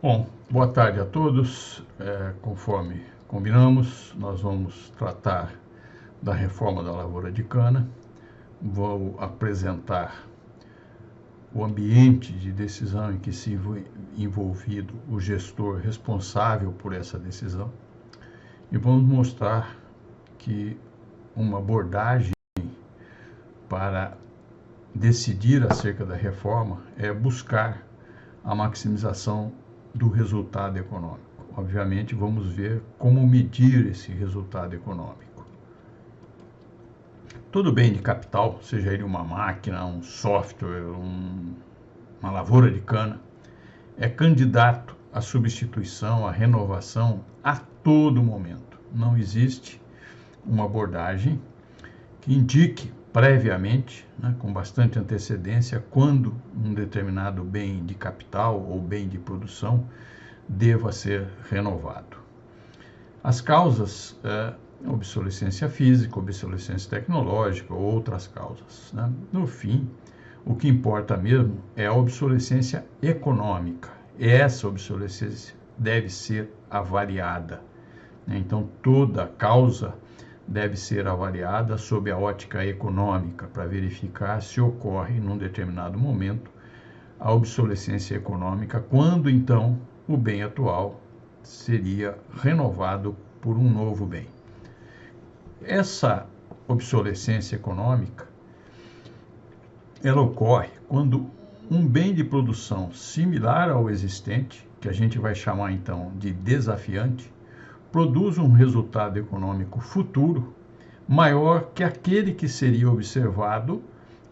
Bom, boa tarde a todos. Conforme combinamos, nós vamos tratar da reforma da lavoura de cana. Vou apresentar o ambiente de decisão em que se viu envolvido o gestor responsável por essa decisão e vamos mostrar que uma abordagem para decidir acerca da reforma é buscar a maximização do resultado econômico. Obviamente, vamos ver como medir esse resultado econômico. Todo bem de capital, seja ele uma máquina, um software, uma lavoura de cana, é candidato à substituição, à renovação a todo momento. Não existe uma abordagem que indique previamente, com bastante antecedência, quando um determinado bem de capital ou bem de produção deva ser renovado. As causas, obsolescência física, obsolescência tecnológica, ou outras causas. No fim, o que importa mesmo é a obsolescência econômica. Essa obsolescência deve ser avaliada. Então, toda causa deve ser avaliada sob a ótica econômica para verificar se ocorre, num determinado momento, a obsolescência econômica, quando então o bem atual seria renovado por um novo bem. Essa obsolescência econômica, ela ocorre quando um bem de produção similar ao existente, que a gente vai chamar então de desafiante, produz um resultado econômico futuro maior que aquele que seria observado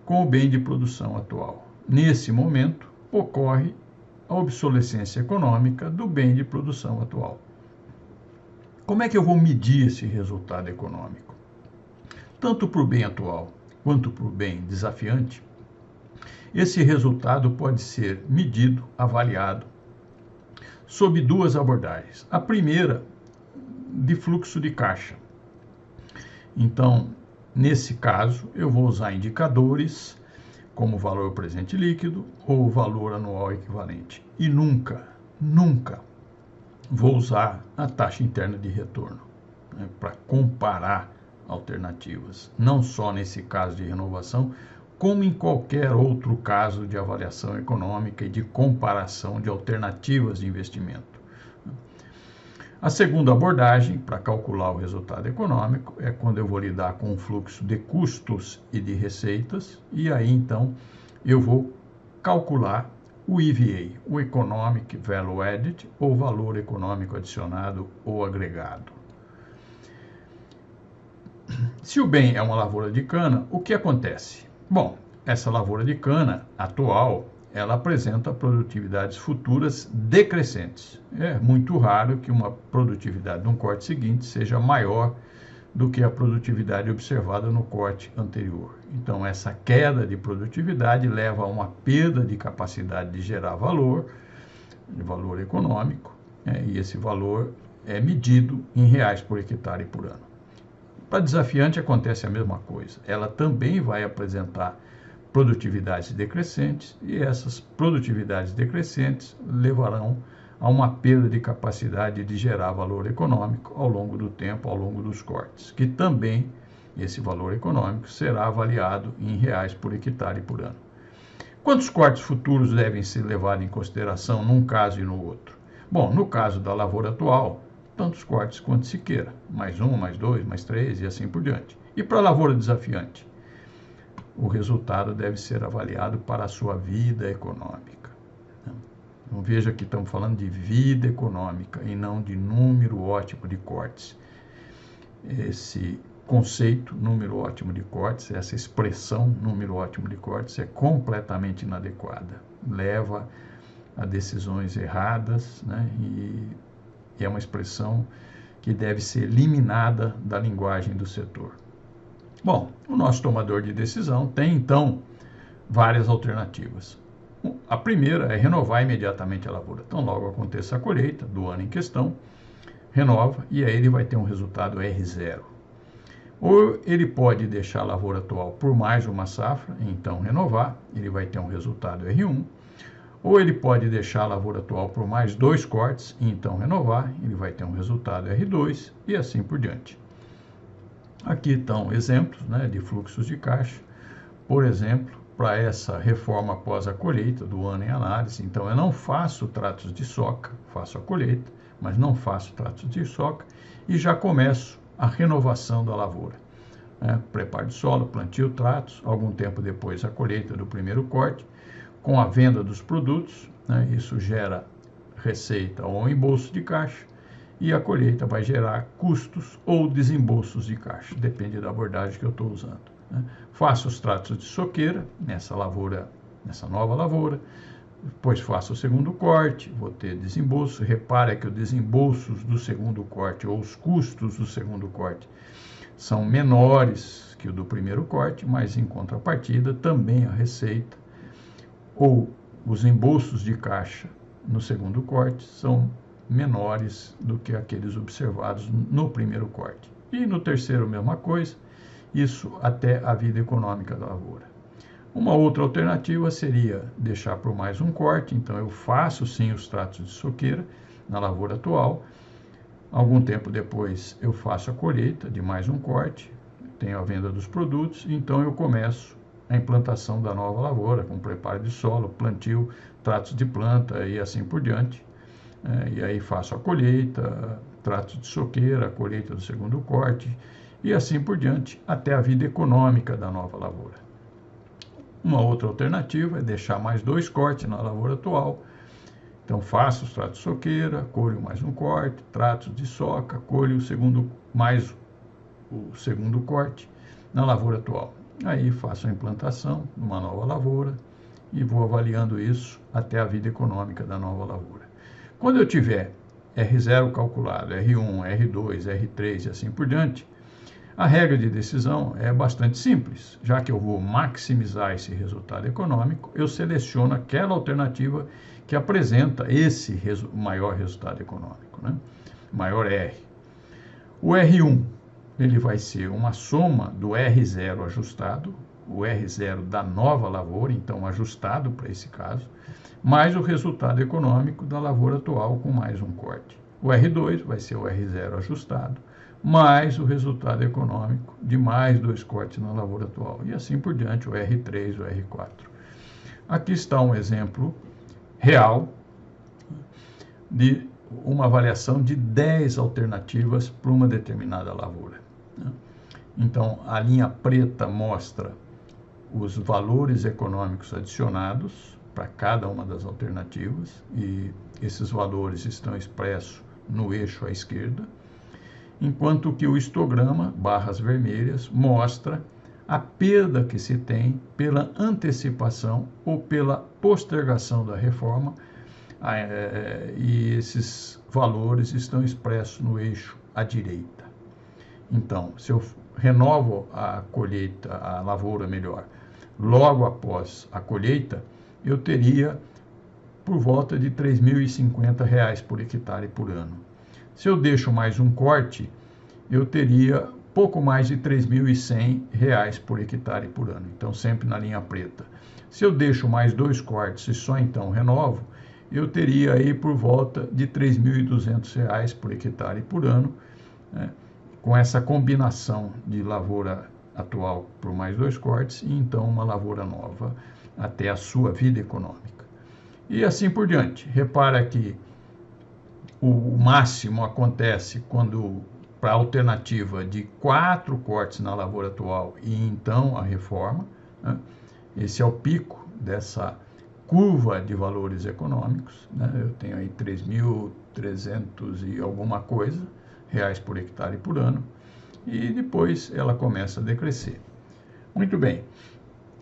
com o bem de produção atual. Nesse momento, ocorre a obsolescência econômica do bem de produção atual. Como é que eu vou medir esse resultado econômico? Tanto para o bem atual quanto para o bem desafiante, esse resultado pode ser medido, avaliado, sob duas abordagens. A primeira, de fluxo de caixa. Então, nesse caso, eu vou usar indicadores como valor presente líquido ou valor anual equivalente. E nunca vou usar a taxa interna de retorno para comparar alternativas. Não só nesse caso de renovação, como em qualquer outro caso de avaliação econômica e de comparação de alternativas de investimento. A segunda abordagem para calcular o resultado econômico é quando eu vou lidar com o fluxo de custos e de receitas, e aí então eu vou calcular o EVA, o Economic Value Added, ou valor econômico adicionado ou agregado. Se o bem é uma lavoura de cana, o que acontece? Bom, essa lavoura de cana atual, ela apresenta produtividades futuras decrescentes. É muito raro que uma produtividade no corte seguinte seja maior do que a produtividade observada no corte anterior. Então, essa queda de produtividade leva a uma perda de capacidade de gerar valor, de valor econômico, e esse valor é medido em reais por hectare por ano. Para desafiante acontece a mesma coisa. Ela também vai apresentar produtividades decrescentes, e essas produtividades decrescentes levarão a uma perda de capacidade de gerar valor econômico ao longo do tempo, ao longo dos cortes, que também esse valor econômico será avaliado em reais por hectare por ano. Quantos cortes futuros devem ser levados em consideração num caso e no outro? Bom, no caso da lavoura atual, tantos cortes quanto se queira, mais um, mais dois, mais três e assim por diante. E para a lavoura desafiante? O resultado deve ser avaliado para a sua vida econômica. Então, veja que estamos falando de vida econômica e não de número ótimo de cortes. Esse conceito, número ótimo de cortes, essa expressão, número ótimo de cortes, é completamente inadequada. Leva a decisões erradas, e é uma expressão que deve ser eliminada da linguagem do setor. Bom, o nosso tomador de decisão tem, então, várias alternativas. A primeira é renovar imediatamente a lavoura. Então, logo aconteça a colheita do ano em questão, renova e aí ele vai ter um resultado R0. Ou ele pode deixar a lavoura atual por mais uma safra, então renovar, ele vai ter um resultado R1. Ou ele pode deixar a lavoura atual por mais 2 cortes e então renovar, ele vai ter um resultado R2 e assim por diante. Aqui estão exemplos, né, de fluxos de caixa, por exemplo, para essa reforma após a colheita do ano em análise. Então, eu não faço tratos de soca, faço a colheita, mas não faço tratos de soca e já começo a renovação da lavoura. Preparo de solo, plantio, tratos, algum tempo depois a colheita do primeiro corte, com a venda dos produtos, isso gera receita ou embolso de caixa, e a colheita vai gerar custos ou desembolsos de caixa, depende da abordagem que eu estou usando. Faço os tratos de soqueira nessa nova lavoura, depois faço o segundo corte, vou ter desembolso. Repara que os desembolsos do segundo corte ou os custos do segundo corte são menores que o do primeiro corte, mas em contrapartida também a receita ou os embolsos de caixa no segundo corte são menores do que aqueles observados no primeiro corte. E no terceiro, mesma coisa, isso até a vida econômica da lavoura. Uma outra alternativa seria deixar por mais um corte, então eu faço sim os tratos de soqueira na lavoura atual. Algum tempo depois eu faço a colheita de mais um corte, tenho a venda dos produtos, então eu começo a implantação da nova lavoura, com preparo de solo, plantio, tratos de planta e assim por diante. E aí faço a colheita, tratos de soqueira, a colheita do segundo corte e assim por diante, até a vida econômica da nova lavoura. Uma outra alternativa é deixar mais 2 cortes na lavoura atual. Então, faço os tratos de soqueira, colho mais um corte, tratos de soca, colho mais o segundo corte na lavoura atual. Aí faço a implantação de uma nova lavoura e vou avaliando isso até a vida econômica da nova lavoura. Quando eu tiver R0 calculado, R1, R2, R3 e assim por diante, a regra de decisão é bastante simples. Já que eu vou maximizar esse resultado econômico, eu seleciono aquela alternativa que apresenta esse maior resultado econômico, maior R. O R1 ele vai ser uma soma do R0 ajustado, o R0 da nova lavoura, então ajustado para esse caso, mais o resultado econômico da lavoura atual com mais um corte. O R2 vai ser o R0 ajustado, mais o resultado econômico de mais 2 cortes na lavoura atual. E assim por diante, o R3, o R4. Aqui está um exemplo real de uma avaliação de 10 alternativas para uma determinada lavoura. Então, a linha preta mostra os valores econômicos adicionados para cada uma das alternativas, e esses valores estão expressos no eixo à esquerda, enquanto que o histograma, barras vermelhas, mostra a perda que se tem pela antecipação ou pela postergação da reforma, e esses valores estão expressos no eixo à direita. Então, se eu renovo a colheita, a lavoura melhor, logo após a colheita, eu teria por volta de R$ 3.050 por hectare por ano. Se eu deixo mais um corte, eu teria pouco mais de R$ 3.100 por hectare por ano. Então, sempre na linha preta. Se eu deixo mais 2 cortes e só então renovo, eu teria aí por volta de R$ 3.200 por hectare por ano, com essa combinação de lavoura atual por mais 2 cortes e então uma lavoura nova até a sua vida econômica. E assim por diante. Repara que o máximo acontece quando, para a alternativa de 4 cortes na lavoura atual e então a reforma, esse é o pico dessa curva de valores econômicos, eu tenho aí 3.300 e alguma coisa reais por hectare por ano, e depois ela começa a decrescer. Muito bem,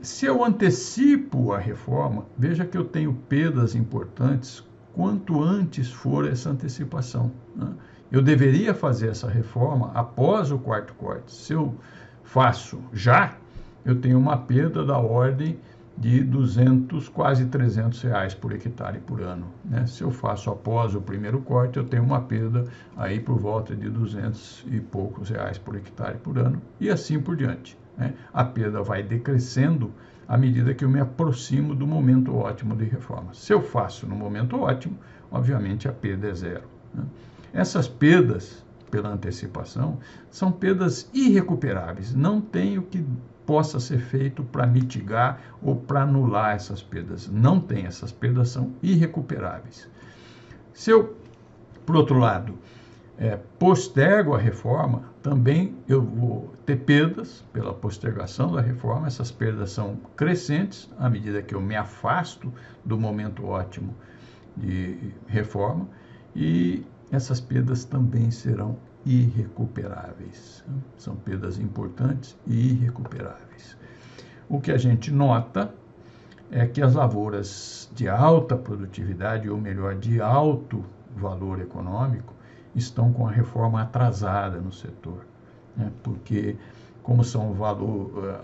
se eu antecipo a reforma, veja que eu tenho perdas importantes quanto antes for essa antecipação. Eu deveria fazer essa reforma após o 4º corte. Se eu faço já, eu tenho uma perda da ordem de 200, quase 300 reais por hectare por ano. Se eu faço após o primeiro corte, eu tenho uma perda aí por volta de 200 e poucos reais por hectare por ano, e assim por diante. A perda vai decrescendo à medida que eu me aproximo do momento ótimo de reforma. Se eu faço no momento ótimo, obviamente a perda é zero, né? Essas perdas, pela antecipação, são perdas irrecuperáveis. Não tem o que possa ser feito para mitigar ou para anular essas perdas. Não tem, essas perdas são irrecuperáveis. Se eu, por outro lado, postergo a reforma, também eu vou ter perdas pela postergação da reforma. Essas perdas são crescentes à medida que eu me afasto do momento ótimo de reforma, e essas perdas também serão irrecuperáveis. São perdas importantes e irrecuperáveis. O que a gente nota é que as lavouras de alta produtividade, ou melhor, de alto valor econômico, estão com a reforma atrasada no setor, né? Porque, como são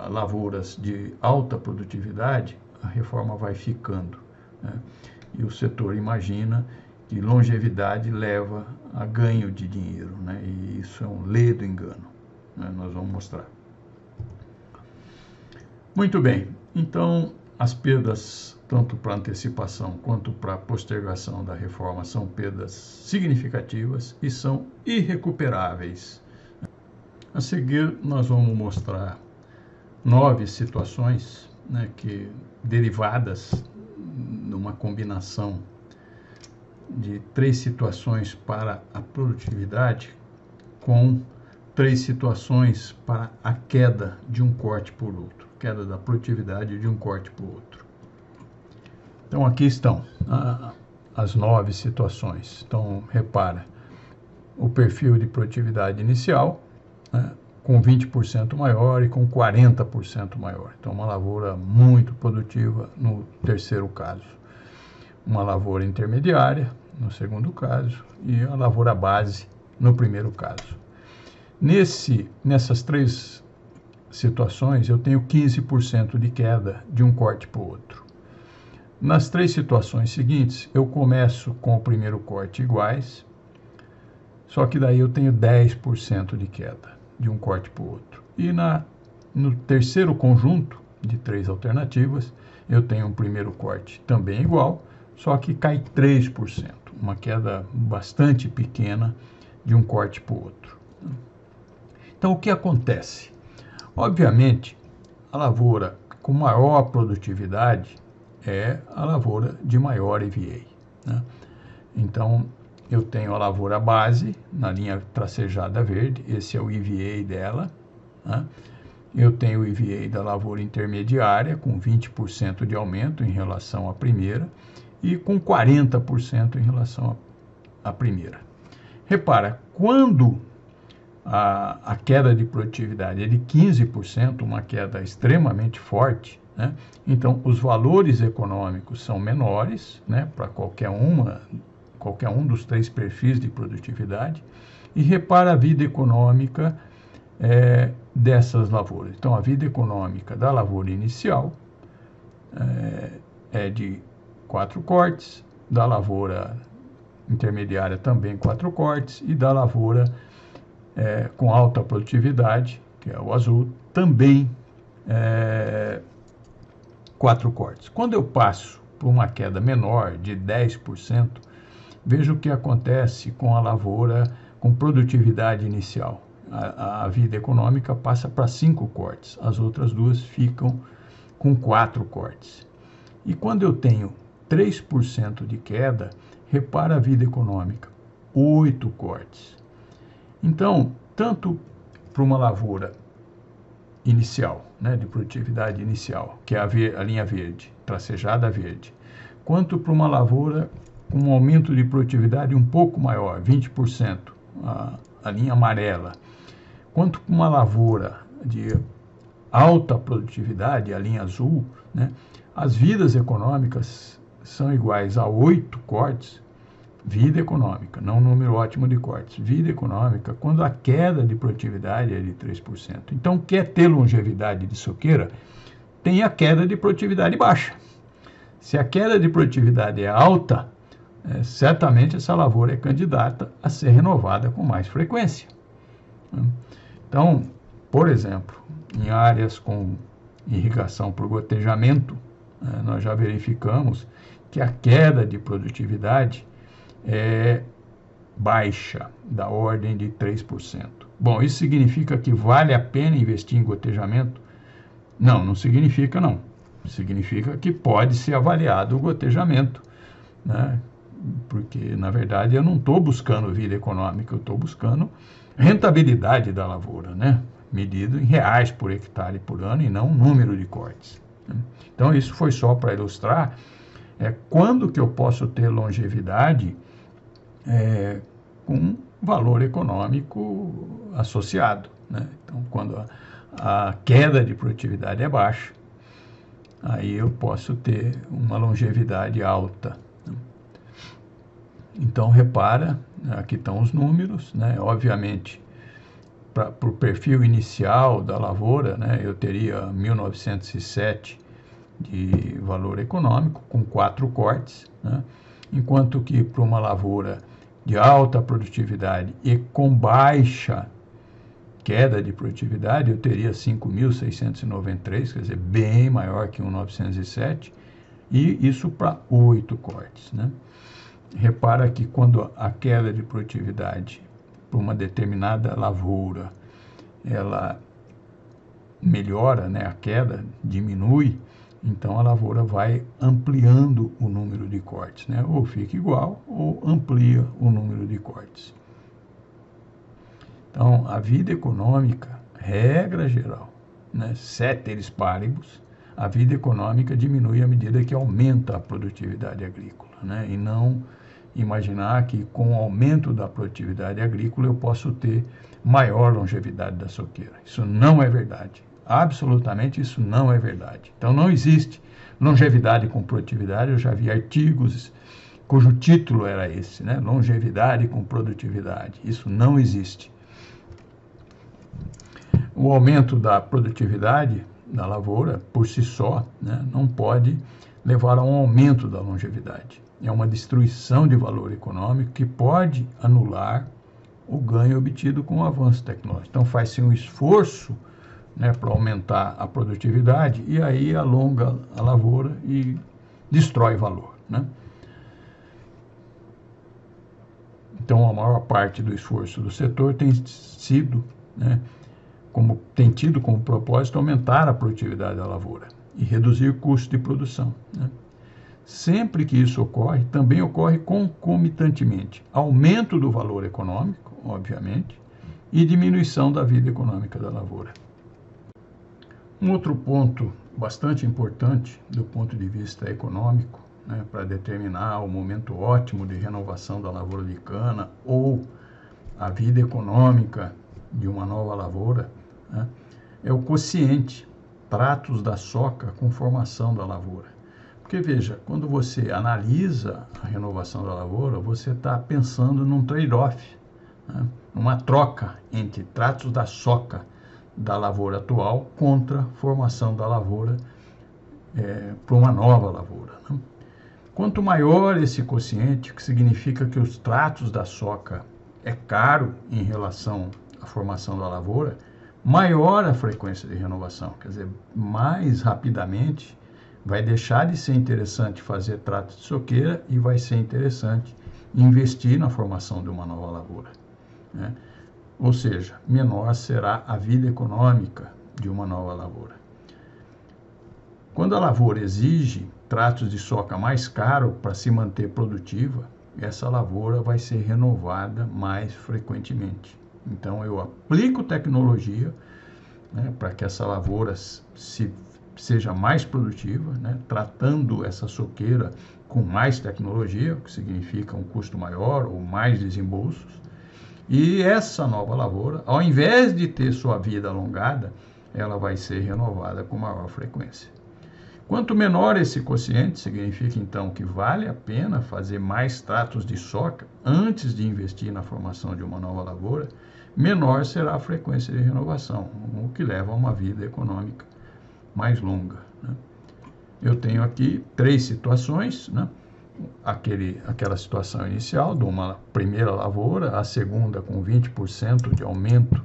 lavouras de alta produtividade, a reforma vai ficando, né? E o setor imagina que longevidade leva a ganho de dinheiro, né? E isso é um ledo engano, né? Nós vamos mostrar. Muito bem, então as perdas, tanto para antecipação quanto para postergação da reforma, são perdas significativas e são irrecuperáveis. A seguir, nós vamos mostrar 9 situações, né, derivadas de uma combinação de 3 situações para a produtividade com 3 situações para a queda de um corte por outro, queda da produtividade de um corte por outro. Então aqui estão as 9 situações. Então repara, o perfil de produtividade inicial, né, com 20% maior e com 40% maior. Então uma lavoura muito produtiva no terceiro caso. Uma lavoura intermediária, no segundo caso, e a lavoura base, no primeiro caso. Nessas 3 situações, eu tenho 15% de queda de um corte para o outro. Nas 3 situações seguintes, eu começo com o primeiro corte iguais, só que daí eu tenho 10% de queda de um corte para o outro. E no terceiro conjunto de 3 alternativas, eu tenho um primeiro corte também igual, só que cai 3%, uma queda bastante pequena de um corte para o outro. Então, o que acontece? Obviamente, a lavoura com maior produtividade é a lavoura de maior EVA, né? Então, eu tenho a lavoura base, na linha tracejada verde, esse é o EVA dela, né? Eu tenho o EVA da lavoura intermediária, com 20% de aumento em relação à primeira, e com 40% em relação à primeira. Repara, quando a queda de produtividade é de 15%, uma queda extremamente forte, né? Então os valores econômicos são menores, né, para qualquer um dos 3 perfis de produtividade, e repara a vida econômica dessas lavouras. Então a vida econômica da lavoura inicial é de 4 cortes, da lavoura intermediária também 4 cortes, e da lavoura com alta produtividade, que é o azul, também 4 cortes. Quando eu passo por uma queda menor de 10%, veja o que acontece com a lavoura com produtividade inicial. A vida econômica passa para 5 cortes, as outras 2 ficam com 4 cortes. E quando eu tenho 3% de queda, repara a vida econômica, 8 cortes. Então, tanto para uma lavoura inicial, né, de produtividade inicial, que é a linha verde, tracejada verde, quanto para uma lavoura com um aumento de produtividade um pouco maior, 20%, a linha amarela, quanto para uma lavoura de alta produtividade, a linha azul, né, as vidas econômicas são iguais a 8 cortes, vida econômica, não número ótimo de cortes, vida econômica, quando a queda de produtividade é de 3%. Então, quer ter longevidade de soqueira, tem a queda de produtividade baixa. Se a queda de produtividade é alta, certamente essa lavoura é candidata a ser renovada com mais frequência. Então, por exemplo, em áreas com irrigação por gotejamento, nós já verificamos que a queda de produtividade é baixa, da ordem de 3%. Bom, isso significa que vale a pena investir em gotejamento? Não, não significa não. Significa que pode ser avaliado o gotejamento, né? Porque, na verdade, eu não estou buscando vida econômica, eu estou buscando rentabilidade da lavoura, né? Medido em reais por hectare por ano e não número de cortes, né? Então, isso foi só para ilustrar quando que eu posso ter longevidade com valor econômico associado, né? Então, quando a queda de produtividade é baixa, aí eu posso ter uma longevidade alta. Então, repara, aqui estão os números, né? Obviamente, para o perfil inicial da lavoura, né, eu teria 1907 de valor econômico, com 4 cortes, né? Enquanto que para uma lavoura de alta produtividade e com baixa queda de produtividade, eu teria 5.693, quer dizer, bem maior que 1907, e isso para 8 cortes, né? Repara que quando a queda de produtividade para uma determinada lavoura, ela melhora, né, a queda diminui, então a lavoura vai ampliando o número de cortes, né? Ou fica igual ou amplia o número de cortes. Então, a vida econômica, regra geral, né, ceteris paribus, a vida econômica diminui à medida que aumenta a produtividade agrícola, né? E não imaginar que com o aumento da produtividade agrícola eu posso ter maior longevidade da soqueira. Isso não é verdade. Absolutamente isso não é verdade. Então não existe longevidade com produtividade. Eu já vi artigos cujo título era esse, né? Longevidade com produtividade. Isso não existe. O aumento da produtividade da lavoura, por si só, né, não pode levar a um aumento da longevidade. É uma destruição de valor econômico que pode anular o ganho obtido com o avanço tecnológico. Então, faz-se um esforço, né, para aumentar a produtividade e aí alonga a lavoura e destrói valor, né? Então, a maior parte do esforço do setor tem sido, né, tem tido como propósito aumentar a produtividade da lavoura e reduzir o custo de produção, né? Sempre que isso ocorre, também ocorre concomitantemente aumento do valor econômico, obviamente, e diminuição da vida econômica da lavoura. Um outro ponto bastante importante do ponto de vista econômico, né, para determinar o momento ótimo de renovação da lavoura de cana ou a vida econômica de uma nova lavoura, né, é o quociente, tratos da soca com formação da lavoura. Porque, veja, quando você analisa a renovação da lavoura, você está pensando num trade-off, né? Numa troca entre tratos da soca da lavoura atual contra a formação da lavoura para uma nova lavoura, né? Quanto maior esse quociente, que significa que os tratos da soca é caro em relação à formação da lavoura, maior a frequência de renovação, quer dizer, mais rapidamente vai deixar de ser interessante fazer trato de soqueira e vai ser interessante investir na formação de uma nova lavoura, né? Ou seja, menor será a vida econômica de uma nova lavoura. Quando a lavoura exige tratos de soca mais caros para se manter produtiva, essa lavoura vai ser renovada mais frequentemente. Então, eu aplico tecnologia, né, para que essa lavoura seja mais produtiva, né, tratando essa soqueira com mais tecnologia, o que significa um custo maior ou mais desembolsos. E essa nova lavoura, ao invés de ter sua vida alongada, ela vai ser renovada com maior frequência. Quanto menor esse quociente, significa então que vale a pena fazer mais tratos de soca antes de investir na formação de uma nova lavoura, menor será a frequência de renovação, o que leva a uma vida econômica mais longa, né? Eu tenho aqui 3 situações, né? Aquela situação inicial de uma primeira lavoura, a segunda com 20% de aumento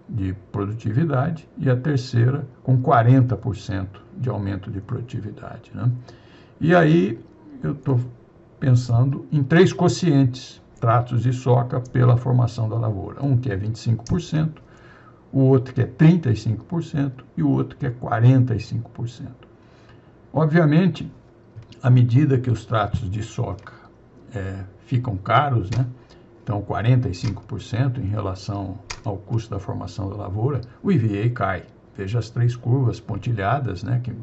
de produtividade e a terceira com 40% de aumento de produtividade, né? E aí eu estou pensando em 3 quocientes, tratos de soca pela formação da lavoura. Um que é 25%, o outro que é 35% e o outro que é 45%. Obviamente, à medida que os tratos de soca ficam caros, né? Então 45% em relação ao custo da formação da lavoura, o EVA cai. Veja as 3 curvas pontilhadas, né, que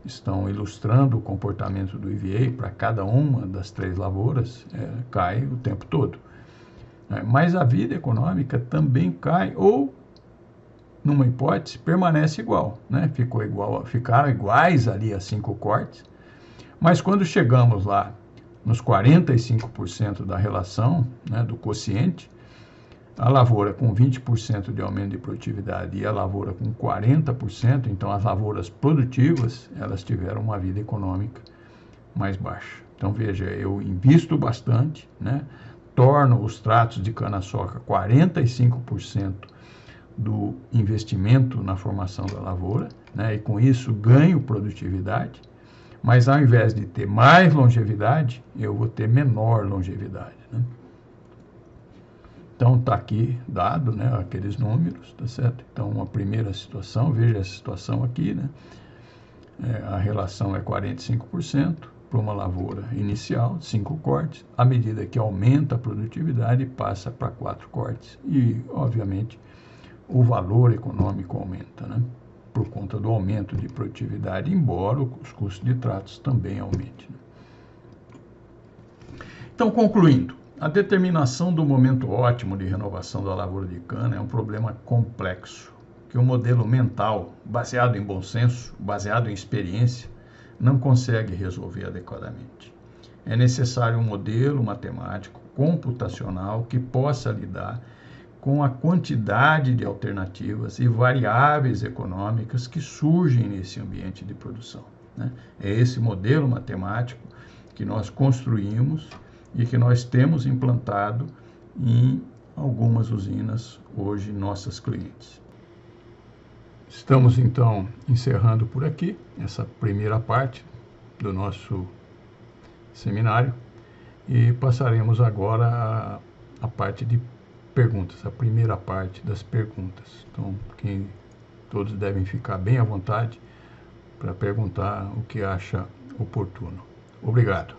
estão ilustrando o comportamento do EVA para cada uma das 3 lavouras, cai o tempo todo. Mas a vida econômica também cai, ou, numa hipótese, permanece igual, né? Ficaram iguais ali a 5 cortes, mas quando chegamos lá nos 45% da relação, né, do quociente, a lavoura com 20% de aumento de produtividade e a lavoura com 40%, então as lavouras produtivas, elas tiveram uma vida econômica mais baixa. Então veja, eu invisto bastante, né, torno os tratos de cana-soca 45% do investimento na formação da lavoura, né, e com isso ganho produtividade, mas ao invés de ter mais longevidade, eu vou ter menor longevidade, né? Então está aqui dado, né, aqueles números, tá certo? Então uma primeira situação, veja essa situação aqui, né? A relação é 45% para uma lavoura inicial, 5 cortes, à medida que aumenta a produtividade, passa para 4 cortes e, obviamente, o valor econômico aumenta, né? Por conta do aumento de produtividade, embora os custos de tratos também aumentem. Então, concluindo, a determinação do momento ótimo de renovação da lavoura de cana é um problema complexo, que o modelo mental, baseado em bom senso, baseado em experiência, não consegue resolver adequadamente. É necessário um modelo matemático, computacional, que possa lidar com a quantidade de alternativas e variáveis econômicas que surgem nesse ambiente de produção, né? É esse modelo matemático que nós construímos e que nós temos implantado em algumas usinas hoje nossas clientes. Estamos então encerrando por aqui essa primeira parte do nosso seminário e passaremos agora a parte de perguntas, a primeira parte das perguntas. Então, todos devem ficar bem à vontade para perguntar o que acha oportuno. Obrigado.